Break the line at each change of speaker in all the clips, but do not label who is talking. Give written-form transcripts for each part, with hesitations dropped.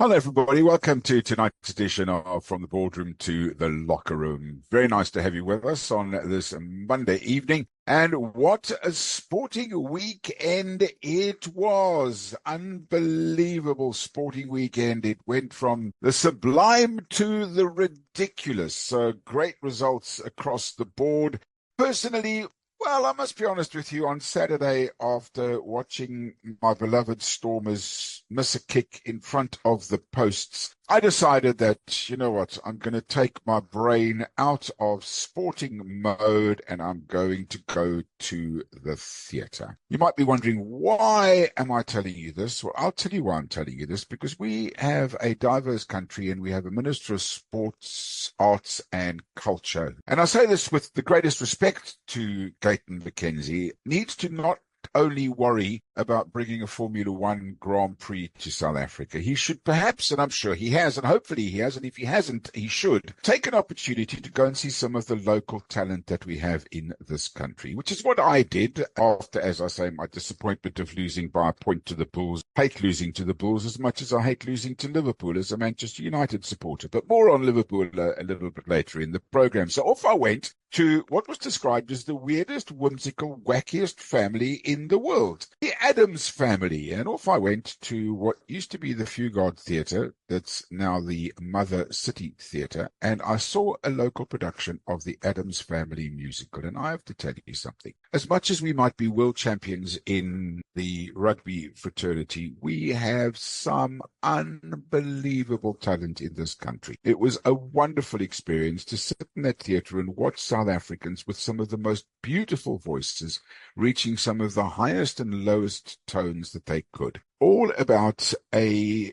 Hello, everybody. Welcome to tonight's edition of From the Boardroom to the Locker Room. Very nice to have you with us on this Monday evening. And what a sporting weekend it was. Unbelievable sporting weekend. It went from the sublime to the ridiculous. Great results across the board. Personally, well, I must be honest with you, on Saturday, after watching my beloved Stormers miss a kick in front of the posts, I decided that, you know what, I'm going to take my brain out of sporting mode and I'm going to go to the theatre. You might be wondering, why am I telling you this? Well, I'll tell you why I'm telling you this, because we have a diverse country and we have a Minister of Sports, Arts and Culture. And I say this with the greatest respect to Gaten McKenzie, needs to not only worry about bringing a Formula One Grand Prix to South Africa. He should perhaps, and I'm sure he has, and hopefully he has, and if he hasn't, he should, take an opportunity to go and see some of the local talent that we have in this country, which is what I did after, as I say, my disappointment of losing by a point to the Bulls. Hate losing to the Bulls as much as I hate losing to Liverpool as a Manchester United supporter, but more on Liverpool a little bit later in the program. So off I went to what was described as the weirdest, whimsical, wackiest family in the world, the Adams family. And off I went to what used to be the Fugard Theatre, that's now the Mother City Theatre, and I saw a local production of the Adams Family musical. And I have to tell you something. As much as we might be world champions in the rugby fraternity, we have some unbelievable talent in this country. It was a wonderful experience to sit in that theatre and watch South Africans with some of the most beautiful voices, reaching some of the highest and lowest tones that they could. All about a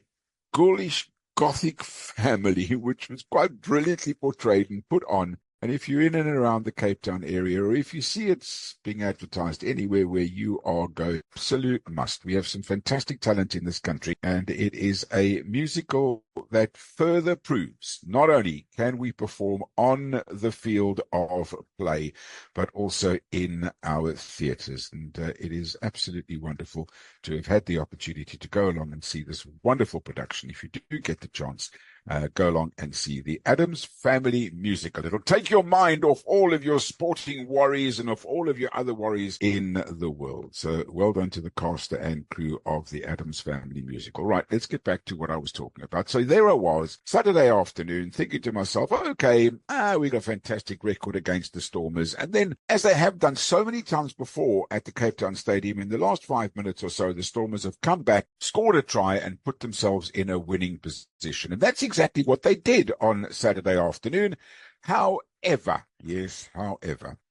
ghoulish Gothic family, which was quite brilliantly portrayed and put on. And if you're in and around the Cape Town area, or if you see it's being advertised anywhere where you are going, absolute must. We have some fantastic talent in this country, and it is a musical that further proves not only can we perform on the field of play, but also in our theatres. And it is absolutely wonderful to have had the opportunity to go along and see this wonderful production. If you do get the chance, go along and see the Adams Family musical. It'll take your mind off all of your sporting worries and off all of your other worries in the world. So well done to the cast and crew of the Adams Family musical. Right, let's get back to what I was talking about. So there I was, Saturday afternoon, thinking to myself, okay, we got a fantastic record against the Stormers. And then, as they have done so many times before at the Cape Town Stadium, in the last 5 minutes or so, the Stormers have come back, scored a try, and put themselves in a winning position. And that's exactly what they did on Saturday afternoon. However,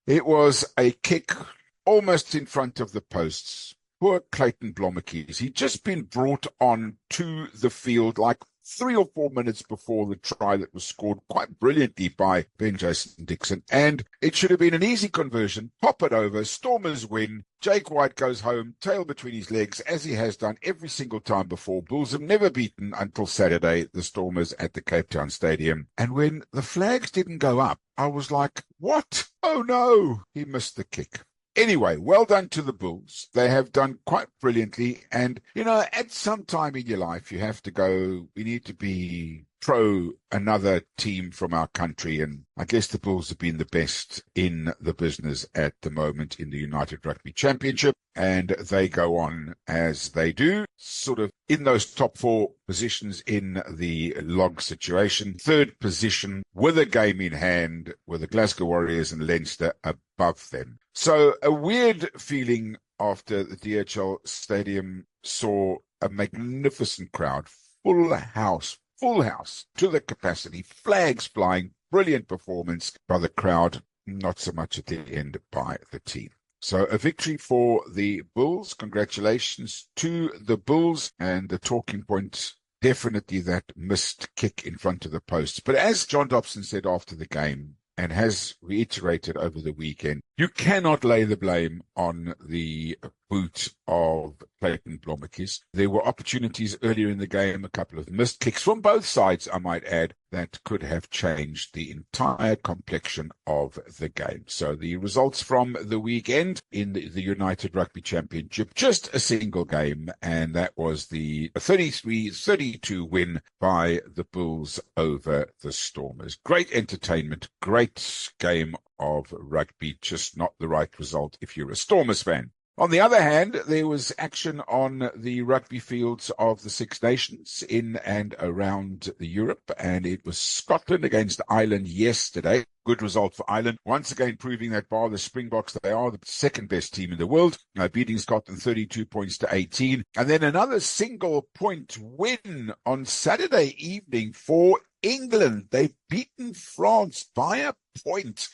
it was a kick almost in front of the posts. Poor Clayton Blommetjies. He'd just been brought on to the field like 3 or 4 minutes before the try that was scored quite brilliantly by Ben Jason Dixon. And it should have been an easy conversion. Pop it over. Stormers win. Jake White goes home, tail between his legs, as he has done every single time before. Bulls have never beaten until Saturday, the Stormers at the Cape Town Stadium. And when the flags didn't go up, I was like, what? Oh no, he missed the kick. Anyway, well done to the Bulls. They have done quite brilliantly. And, you know, at some time in your life, you have to go, we need to be pro another team from our country. And I guess the Bulls have been the best in the business at the moment in the United Rugby Championship. And they go on as they do, sort of in those top 4 positions in the log situation. 3rd position with a game in hand with the Glasgow Warriors and Leinster above them. So a weird feeling after the DHL Stadium saw a magnificent crowd, full house to the capacity, flags flying, brilliant performance by the crowd, not so much at the end by the team. So a victory for the Bulls. Congratulations to the Bulls. And the talking point, definitely that missed kick in front of the posts. But as John Dobson said after the game, and has reiterated over the weekend, you cannot lay the blame on the boot of Clayton Blommetjies. There were opportunities earlier in the game, a couple of missed kicks from both sides, I might add, that could have changed the entire complexion of the game. So the results from the weekend in the United Rugby Championship, just a single game, and that was the 33-32 win by the Bulls over the Stormers. Great entertainment, great game of rugby, just not the right result if you're a Stormers fan. On the other hand, there was action on the rugby fields of the Six Nations in and around Europe, and it was Scotland against Ireland yesterday. Good result for Ireland, once again proving that bar the Springboks, they are the second best team in the world, beating Scotland 32 points to 18. And then another single point win on Saturday evening for England. They've beaten France by a point.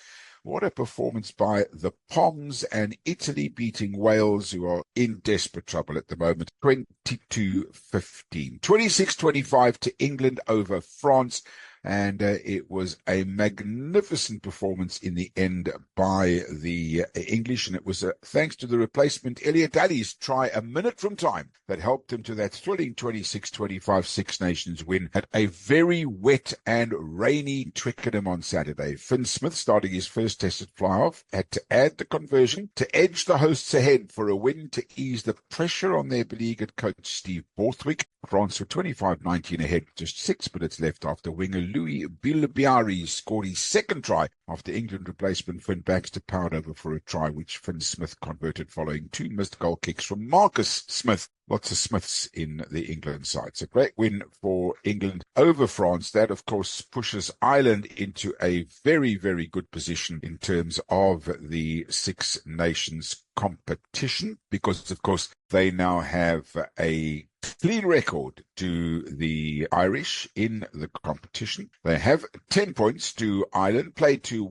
What a performance by the Poms, and Italy beating Wales, who are in desperate trouble at the moment, 22-15. 26-25 to England over France. And it was a magnificent performance in the end by the English. And it was thanks to the replacement Elliot Daly's try a minute from time that helped him to that thrilling 26-25 Six Nations win at a very wet and rainy Twickenham on Saturday. Finn Smith, starting his first tested fly-off, had to add the conversion to edge the hosts ahead for a win to ease the pressure on their beleaguered coach Steve Borthwick. France were 25-19 ahead with just 6 minutes left after winger Louis Bilbiari scored his second try after England replacement Finn Baxter powered over for a try, which Finn Smith converted following 2 missed goal kicks from Marcus Smith. Lots of Smiths in the England side. It's a great win for England over France. That, of course, pushes Ireland into a very, very good position in terms of the Six Nations competition, because, of course, they now have a clean record to the Irish in the competition. They have 10 points to Ireland, played 2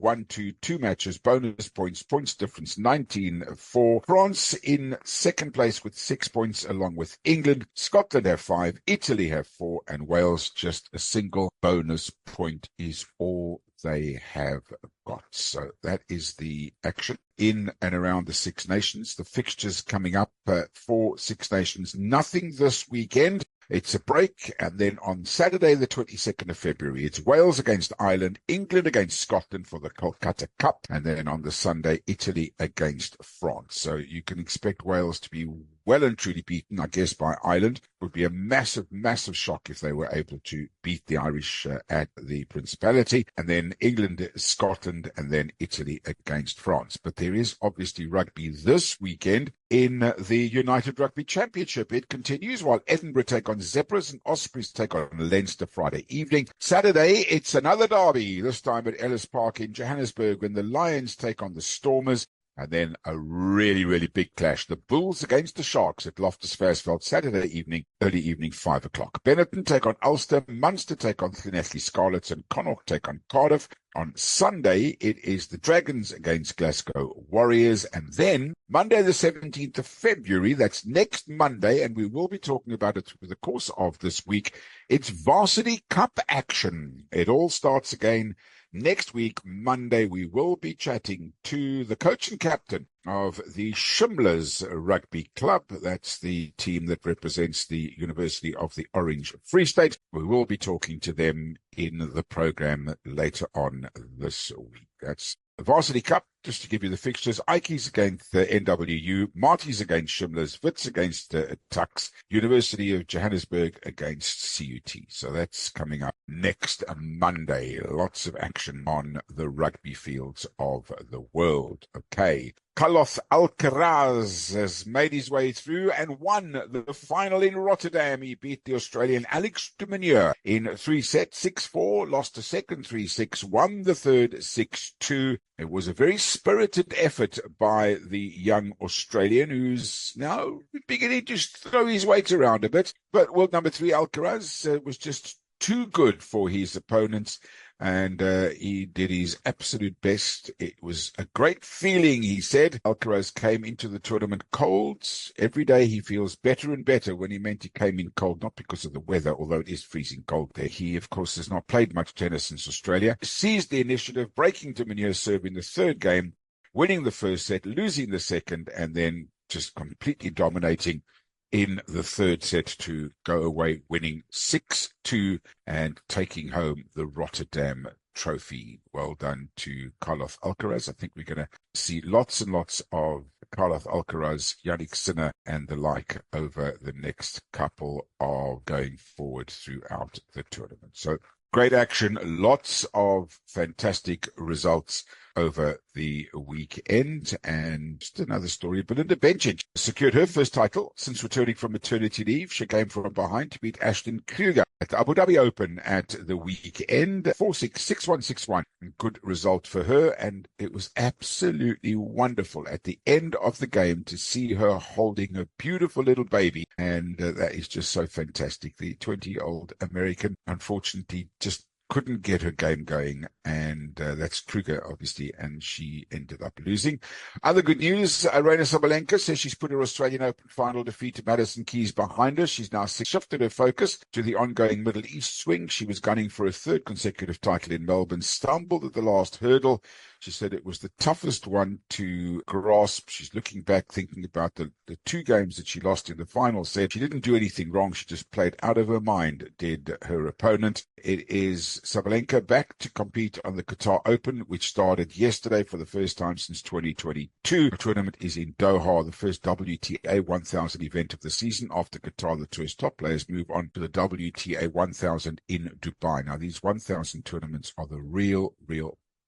matches, bonus points difference 19-4. France in second place with 6 points along with England. Scotland have 5, Italy have 4, and Wales just a single bonus point is all they have got. So that is the action in and around the Six Nations. The fixtures coming up for Six Nations, nothing this weekend. It's a break, and then on Saturday, the 22nd of February, it's Wales against Ireland, England against Scotland for the Kolkata Cup, and then on the Sunday, Italy against France. So you can expect Wales to be well and truly beaten, I guess, by Ireland. It would be a massive, massive shock if they were able to beat the Irish at the Principality, and then England, Scotland, and then Italy against France. But there is obviously rugby this weekend in the United Rugby Championship. It continues while Edinburgh take on Zebras and Ospreys take on Leinster Friday evening. Saturday, it's another derby, this time at Ellis Park in Johannesburg, when the Lions take on the Stormers. And then a really, really big clash. The Bulls against the Sharks at Loftus Versfeld Saturday evening, early evening, 5 o'clock. Benetton take on Ulster, Munster take on Llanelli Scarlets, and Connacht take on Cardiff. On Sunday, it is the Dragons against Glasgow Warriors. And then Monday, the 17th of February, that's next Monday, and we will be talking about it through the course of this week. It's Varsity Cup action. It all starts again next week, Monday. We will be chatting to the coach and captain of the Shimlers Rugby Club. That's the team that represents the University of the Orange Free State. We will be talking to them in the program later on this week. That's the Varsity Cup. Just to give you the fixtures, Ikey's against the NWU, Marty's against Shimlers, Wits against Tuks, University of Johannesburg against CUT. So that's coming up next Monday. Lots of action on the rugby fields of the world. Okay. Carlos Alcaraz has made his way through and won the final in Rotterdam. He beat the Australian Alex de Minaur in 3 sets, 6-4, lost the second 3-6, won the third 6-2. It was a very spirited effort by the young Australian, who's now beginning to throw his weight around a bit. But world number 3, Alcaraz, was just too good for his opponents, and he did his absolute best. It was a great feeling, he said. Alcaraz came into the tournament cold. Every day he feels better and better. When he meant he came in cold, not because of the weather, although it is freezing cold there. He, of course, has not played much tennis since Australia. Seized the initiative, breaking de Minaur's serve in the third game, winning the first set, losing the second, and then just completely dominating in the third set to go away winning 6-2 and taking home the Rotterdam trophy. Well done to Karpas Alcaraz. I think we're going to see lots and lots of Karpas Alcaraz, Yannick Sinner and the like over the next couple of going forward throughout the tournament. So great action, lots of fantastic results over the weekend. And just another story, Belinda Bencic secured her first title since returning from maternity leave. She came from behind to beat Ashton Kruger at the Abu Dhabi Open at the weekend. 4-6, 6-1, 6-1. Good result for her, and it was absolutely wonderful at the end of the game to see her holding a beautiful little baby, and that is just so fantastic. The 20-year-old American, unfortunately, just couldn't get her game going, and that's Kruger, obviously, and she ended up losing. Other good news, Aryna Sabalenka says she's put her Australian Open final defeat to Madison Keys behind her. She's now shifted her focus to the ongoing Middle East swing. She was gunning for a third consecutive title in Melbourne, stumbled at the last hurdle. She said it was the toughest one to grasp. She's looking back, thinking about the two games that she lost in the final set. She didn't do anything wrong. She just played out of her mind, did her opponent. It is Sabalenka back to compete on the Qatar Open, which started yesterday for the first time since 2022. The tournament is in Doha, the first WTA 1000 event of the season. After Qatar, the tour's top players move on to the WTA 1000 in Dubai. Now, these 1000 tournaments are the real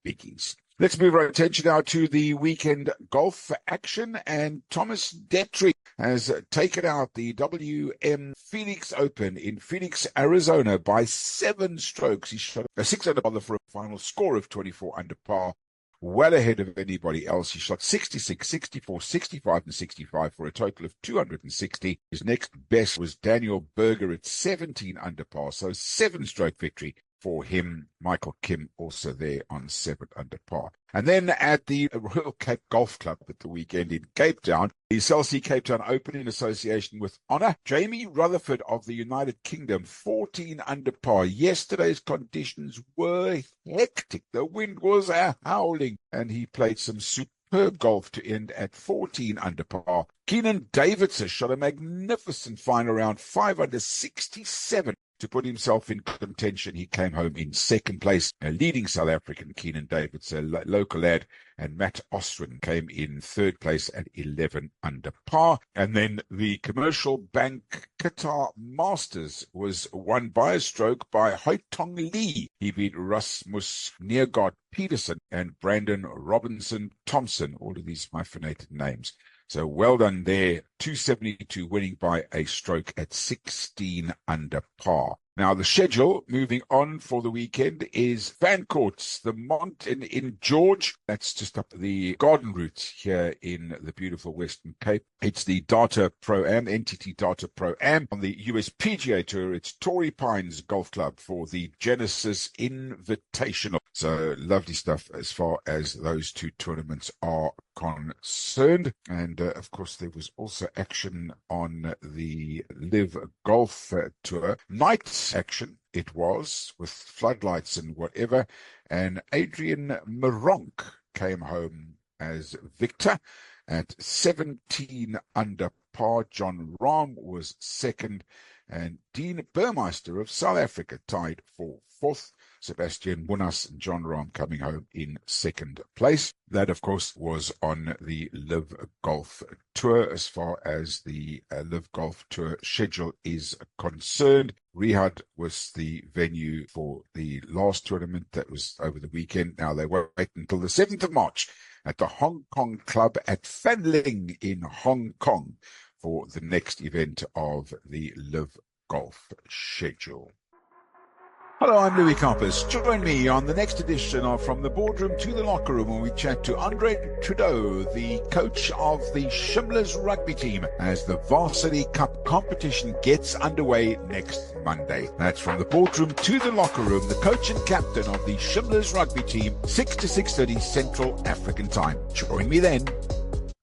biggies. Let's move our attention now to the weekend golf action, and Thomas Detry has taken out the WM Phoenix Open in Phoenix, Arizona by 7 strokes. He shot a 6 under par for a final score of 24 under par, well ahead of anybody else. He shot 66, 64, 65, and 65 for a total of 260. His next best was Daniel Berger at 17 under par, so 7-stroke victory for him. Michael Kim also there on 7 under par. And then at the Royal Cape Golf Club at the weekend in Cape Town, the Chelsea Cape Town Open in association with Honor, Jamie Rutherford of the United Kingdom, 14 under par. Yesterday's conditions were hectic. The wind was howling, and he played some superb golf to end at 14 under par. Keenan Davidson shot a magnificent final round, 5 under 67. To put himself in contention. He came home in second place. A leading South African, Keenan Davidson, a local lad, and Matt Ostrin came in third place at 11 under par. And then the Commercial Bank Qatar Masters was won by a stroke by Haitong Lee. He beat Rasmus Neergaard Peterson and Brandon Robinson Thompson. All of these hyphenated names. So well done there. 272 winning by a stroke at 16 under par. Now, the schedule moving on for the weekend is Van Courts, the Mont in George. That's just up the garden route here in the beautiful Western Cape. It's the Data Pro-Am, NTT Data Pro-Am. On the US PGA Tour, it's Torrey Pines Golf Club for the Genesis Invitational. So lovely stuff as far as those two tournaments are concerned. And of course, there was also action on the Live Golf Tour. Night action it was, with floodlights and whatever. And Adrian Maronk came home as victor at 17 under par. John Rahm was second, and Dean Burmeister of South Africa tied for fourth. Sebastian Munoz and John Rahm coming home in second place. That, of course, was on the Live Golf Tour. As far as the Live Golf Tour schedule is concerned, Riyadh was the venue for the last tournament that was over the weekend. Now they wait until the 7th of March at the Hong Kong Club at Fanling in Hong Kong for the next event of the Live Golf schedule. Hello, I'm Louis Karpas. Join me on the next edition of From the Boardroom to the Locker Room when we chat to Andre Trudeau, the coach of the Shimla's rugby team, as the Varsity Cup competition gets underway next Monday. That's From the Boardroom to the Locker Room, the coach and captain of the Shimla's rugby team, 6 to 6:30 Central African Time. Join me then.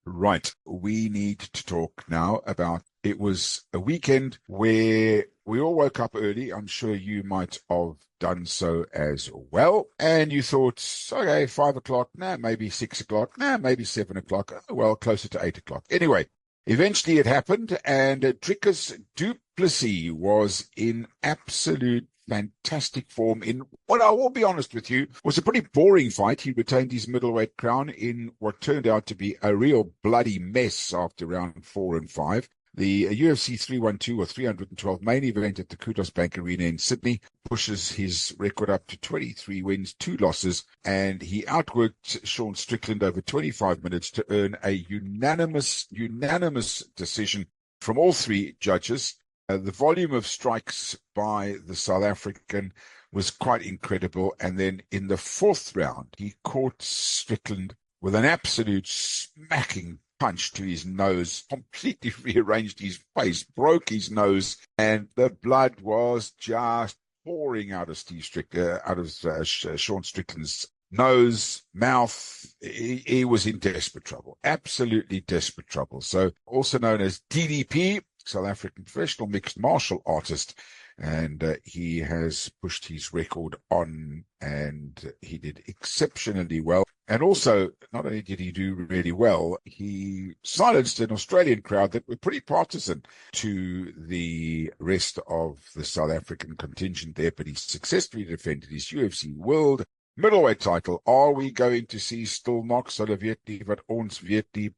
Right, we need to talk now about, it was a weekend where we all woke up early. I'm sure you might have done so as well. And you thought, okay, 5 o'clock, maybe 6 o'clock, maybe 7 o'clock, well, closer to 8 o'clock. Anyway, Eventually it happened, and Dricus du Plessis was in absolute fantastic form in what, I will be honest with you, was a pretty boring fight. He retained his middleweight crown in what turned out to be a real bloody mess after round 4 and 5. The UFC 312 or 312 main event at the Kudos Bank Arena in Sydney pushes his record up to 23 wins, 2 losses, and he outworked Sean Strickland over 25 minutes to earn a unanimous decision from all 3 judges. The volume of strikes by the South African was quite incredible, and then in the 4th round, he caught Strickland with an absolute smacking punch to his nose, completely rearranged his face, broke his nose, and the blood was just pouring out of Sean Strickland's nose, mouth. He was in desperate trouble, absolutely desperate trouble. So, also known as DDP, South African professional mixed martial artist, and he has pushed his record on, and he did exceptionally well. And also, not only did he do really well, he silenced an Australian crowd that were pretty partisan to the rest of the South African contingent there, but he successfully defended his UFC World Middleweight title. Are we going to see still nog so weet nie wat ons weet nie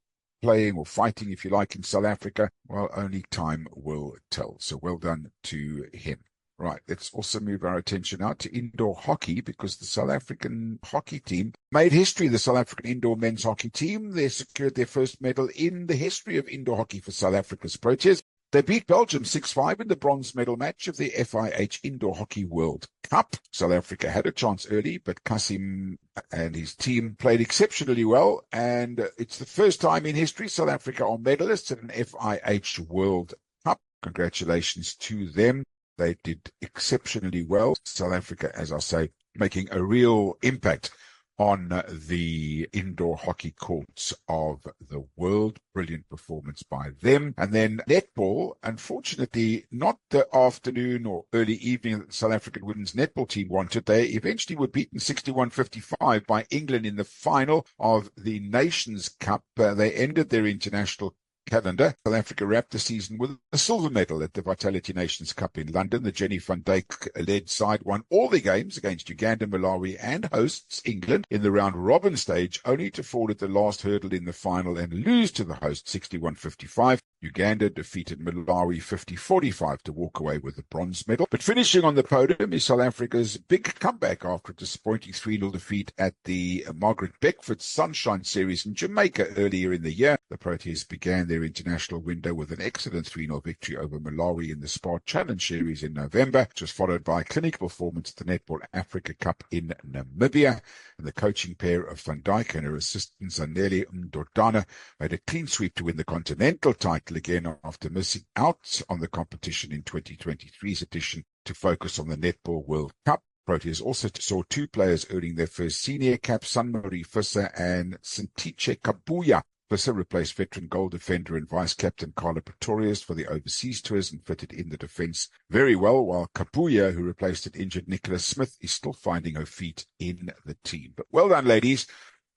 playing or fighting, if you like, in South Africa? Well, only time will tell. So well done to him. Right, let's also move our attention now to indoor hockey, because the South African hockey team made history. The South African indoor men's hockey team, they secured their first medal in the history of indoor hockey for South Africa's Proteas. They beat Belgium 6-5 in the bronze medal match of the FIH Indoor Hockey World Cup. South Africa had a chance early, but Kasim and his team played exceptionally well, and it's the first time in history South Africa are medalists at an FIH World Cup. Congratulations to them. They did exceptionally well. South Africa, as I say, making a real impact on the indoor hockey courts of the world. Brilliant performance by them. And then netball, unfortunately, not the afternoon or early evening that the South African women's netball team wanted. They eventually were beaten 61-55 by England in the final of the Nations Cup. They ended their international calendar. South Africa wrapped the season with a silver medal at the Vitality Nations Cup in London. The Jenny van Dijk-led side won all the games against Uganda, Malawi, and hosts England in the round-robin stage, only to fall at the last hurdle in the final and lose to the host 61-55. Uganda defeated Malawi 50-45 to walk away with the bronze medal. But finishing on the podium is South Africa's big comeback after a disappointing 3-0 defeat at the Margaret Beckford Sunshine Series in Jamaica earlier in the year. The Proteas began their international window with an excellent 3-0 victory over Malawi in the Spa Challenge Series in November, which was followed by a clinical performance at the Netball Africa Cup in Namibia. And the coaching pair of Van Dijk and her assistant Zanele Ndordana made a clean sweep to win the continental title again after missing out on the competition in 2023's edition to focus on the Netball World Cup. Proteas also saw 2 players earning their first senior cap, Sunmarie Visser and Sintiche Kabuya. Visser replaced veteran goal defender and vice-captain Carla Pretorius for the overseas tours and fitted in the defence very well, while Kabuya, who replaced an injured Nicholas Smith, is still finding her feet in the team. But well done, ladies,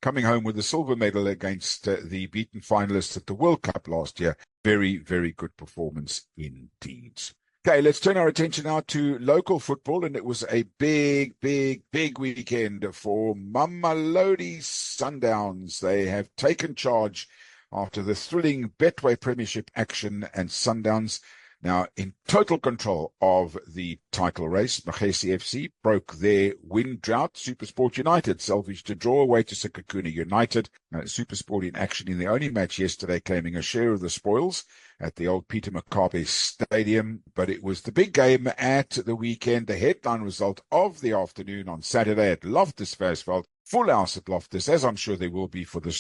coming home with a silver medal against the beaten finalists at the World Cup last year. Very, very good performance indeed. Okay, let's turn our attention now to local football, and it was a big weekend for Mamelodi Sundowns. They have taken charge after the thrilling Betway Premiership action, and Sundowns now in total control of the title race. Makhesi FC broke their win drought. SuperSport United salvaged a draw away to Sekhukhune United. SuperSport in action in the only match yesterday, claiming a share of the spoils at the old Peter Makabe Stadium. But it was the big game at the weekend, the headline result of the afternoon on Saturday at Loftus Versfeld. Full house at Loftus, as I'm sure there will be for the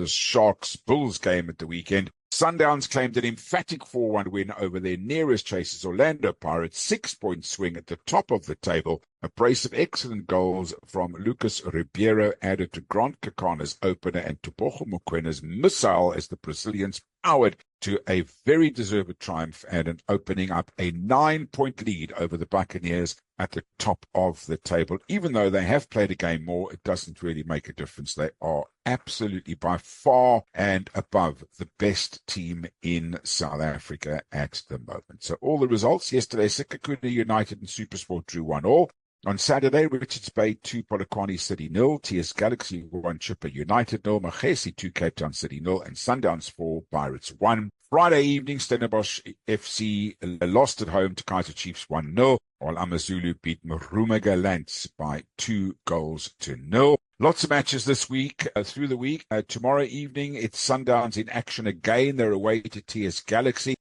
Sharks-Bulls game at the weekend. Sundowns claimed an emphatic 4-1 win over their nearest chasers, Orlando Pirates, 6-point swing at the top of the table. A brace of excellent goals from Lucas Ribeiro added to Grant Kakana's opener and Tupogo Mokwena's missile as the Brazilians powered to a very deserved triumph and an opening up a 9-point lead over the Buccaneers at the top of the table. Even though they have played a game more, it doesn't really make a difference. They are absolutely by far and above the best team in South Africa at the moment. So all the results yesterday, Sekhukhune United and SuperSport drew 1-1. On Saturday, Richards Bay 2, Polokwane City 0, TS Galaxy 1, Chippa United 0, Magesi 2, Cape Town City 0, and Sundowns 4, Pirates 1. Friday evening, Stellenbosch FC lost at home to Kaizer Chiefs 1-0, while AmaZulu beat Marumaga Lance by 2-0. Lots of matches this week, through the week. Tomorrow evening, it's Sundowns in action again. They're away to TS Galaxy.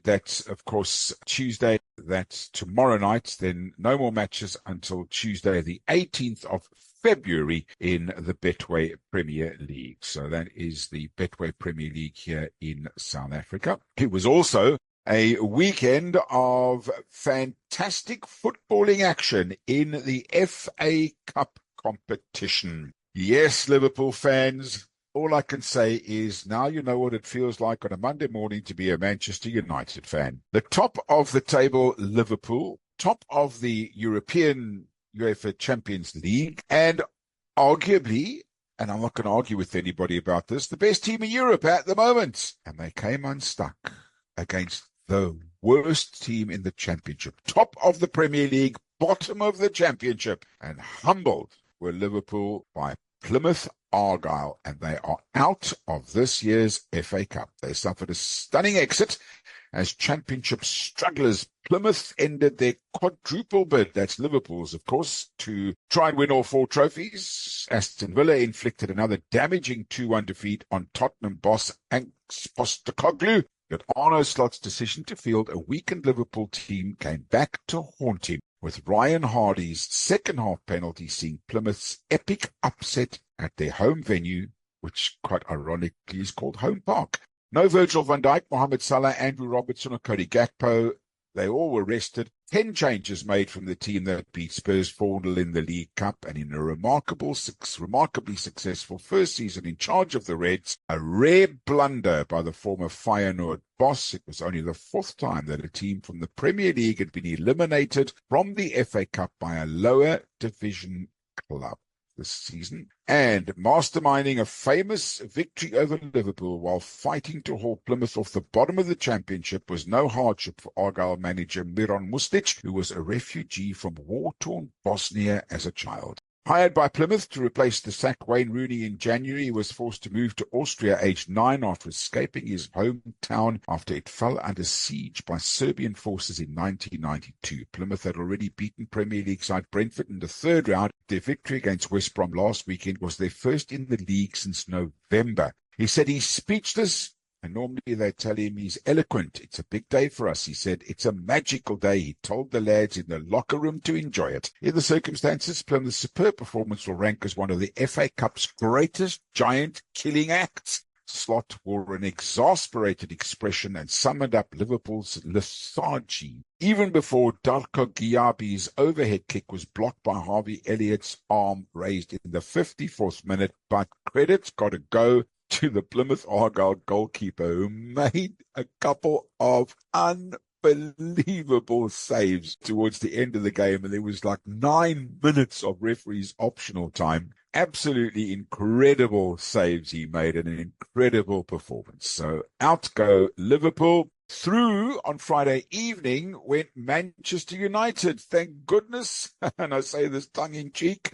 That's, of course, Tuesday. That's tomorrow night. Then no more matches until Tuesday, the 18th of February in the Betway Premier League. So that is the Betway Premier League here in South Africa. It was also a weekend of fantastic footballing action in the FA Cup competition. Yes, Liverpool fans. All I can say is now you know what it feels like on a Monday morning to be a Manchester United fan. The top of the table, Liverpool, top of the European UEFA Champions League, and arguably, and I'm not going to argue with anybody about this, the best team in Europe at the moment. And they came unstuck against the worst team in the Championship. Top of the Premier League, bottom of the Championship, and humbled were Liverpool by Plymouth Argyle, and they are out of this year's FA Cup. They suffered a stunning exit as Championship strugglers. Plymouth ended their quadruple bid, that's Liverpool's, of course, to try and win all 4 trophies. Aston Villa inflicted another damaging 2-1 defeat on Tottenham boss Ange Postecoglou. But Arno Slot's decision to field a weakened Liverpool team came back to haunt him, with Ryan Hardy's second-half penalty seeing Plymouth's epic upset at their home venue, which quite ironically is called Home Park. No Virgil van Dijk, Mohamed Salah, Andrew Robertson or Cody Gakpo. They all were rested. 10 changes made from the team that beat Spurs 4-0 in the League Cup, and in a remarkably successful first season in charge of the Reds, a rare blunder by the former Feyenoord boss. It was only the 4th time that a team from the Premier League had been eliminated from the FA Cup by a lower division club this season, and masterminding a famous victory over Liverpool while fighting to haul Plymouth off the bottom of the Championship was no hardship for Argyle manager Miran Mustic, who was a refugee from war-torn Bosnia as a child. Hired by Plymouth to replace the sacked Wayne Rooney in January, he was forced to move to Austria aged 9 after escaping his hometown after it fell under siege by Serbian forces in 1992. Plymouth had already beaten Premier League side Brentford in the 3rd round. Their victory against West Brom last weekend was their first in the league since November. He said he's speechless. And normally they tell him he's eloquent. It's a big day for us, he said. It's a magical day. He told the lads in the locker room to enjoy it. In the circumstances, Plymouth's superb performance will rank as one of the FA Cup's greatest giant killing acts. Slot wore an exasperated expression and summoned up Liverpool's lethargy. Even before Darko Giabi's overhead kick was blocked by Harvey Elliott's arm raised in the 54th minute, but credit's got to go to the Plymouth Argyle goalkeeper, who made a couple of unbelievable saves towards the end of the game, and there was like 9 minutes of referee's optional time. Absolutely incredible saves he made and an incredible performance. So out go Liverpool. Through on Friday evening went Manchester United. Thank goodness, and I say this tongue-in-cheek,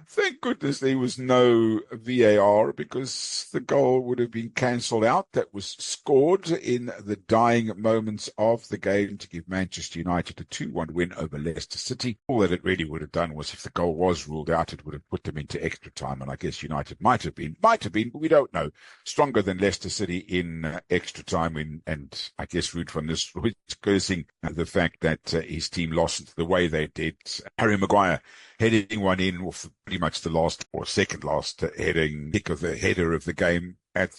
thank goodness there was no VAR, because the goal would have been cancelled out. That was scored in the dying moments of the game to give Manchester United a 2-1 win over Leicester City. All that it really would have done was, if the goal was ruled out, it would have put them into extra time. And I guess United might have been, but we don't know, stronger than Leicester City in extra time. And I guess Ruud van Nistelrooy is cursing the fact that his team lost the way they did. Harry Maguire heading one in off pretty much the last or second last heading kick of the header of the game at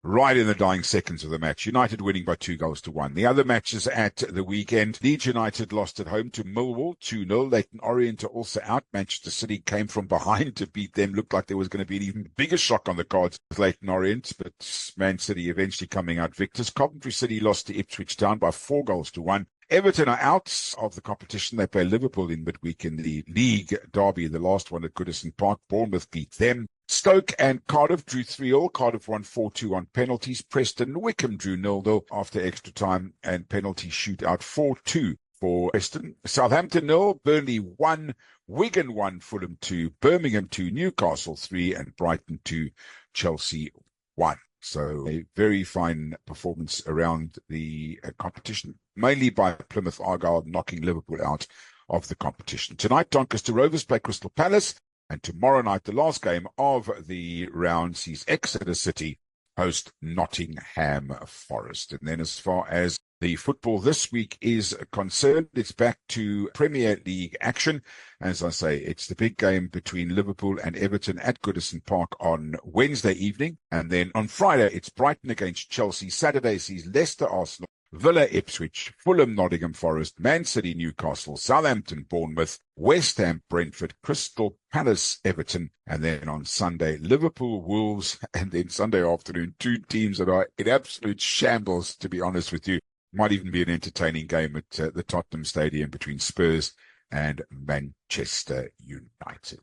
right in the dying seconds of the match. United winning by 2-1. The other matches at the weekend, Leeds United lost at home to Millwall 2-0. Leyton Orient are also out. Manchester City came from behind to beat them. Looked like there was going to be an even bigger shock on the cards with Leyton Orient, but Man City eventually coming out victors. Coventry City lost to Ipswich Town by 4-1. Everton are out of the competition. They play Liverpool in midweek in the league derby, the last one at Goodison Park. Bournemouth beat them. Stoke and Cardiff drew 3-0. Cardiff won 4-2 on penalties. Preston Wickham drew 0-0 after extra time and penalty shootout 4-2 for Preston. Southampton 0, Burnley 1, Wigan 1, Fulham 2, Birmingham 2, Newcastle 3, and Brighton 2, Chelsea 1. So a very fine performance around the competition, mainly by Plymouth Argyle knocking Liverpool out of the competition. Tonight, Doncaster Rovers play Crystal Palace, and tomorrow night, the last game of the round sees Exeter City host Nottingham Forest. And then as far as the football this week is concerned, it's back to Premier League action. As I say, it's the big game between Liverpool and Everton at Goodison Park on Wednesday evening. And then on Friday, it's Brighton against Chelsea. Saturday sees Leicester Arsenal, Villa Ipswich, Fulham Nottingham Forest, Man City Newcastle, Southampton Bournemouth, West Ham Brentford, Crystal Palace Everton, and then on Sunday Liverpool Wolves, and then Sunday afternoon 2 teams that are in absolute shambles, to be honest with you. Might even be an entertaining game at the Tottenham Stadium between Spurs and Manchester United.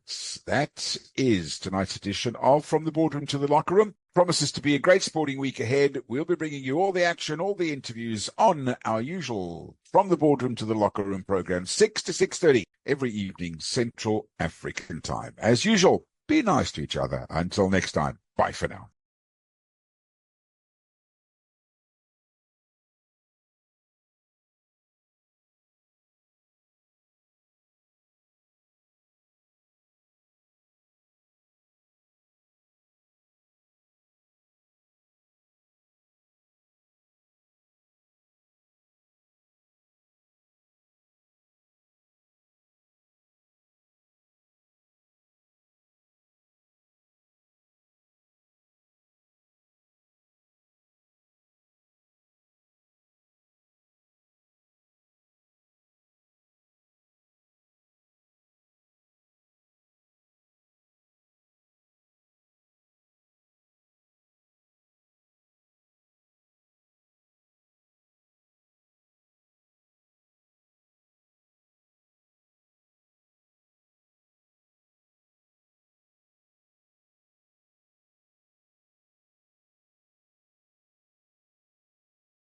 That is tonight's edition of From the Boardroom to the Locker Room. Promises to be a great sporting week ahead. We'll be bringing you all the action, all the interviews on our usual From the Boardroom to the Locker Room program, 6 to 6:30 every evening, Central African time. As usual, be nice to each other. Until next time, bye for now.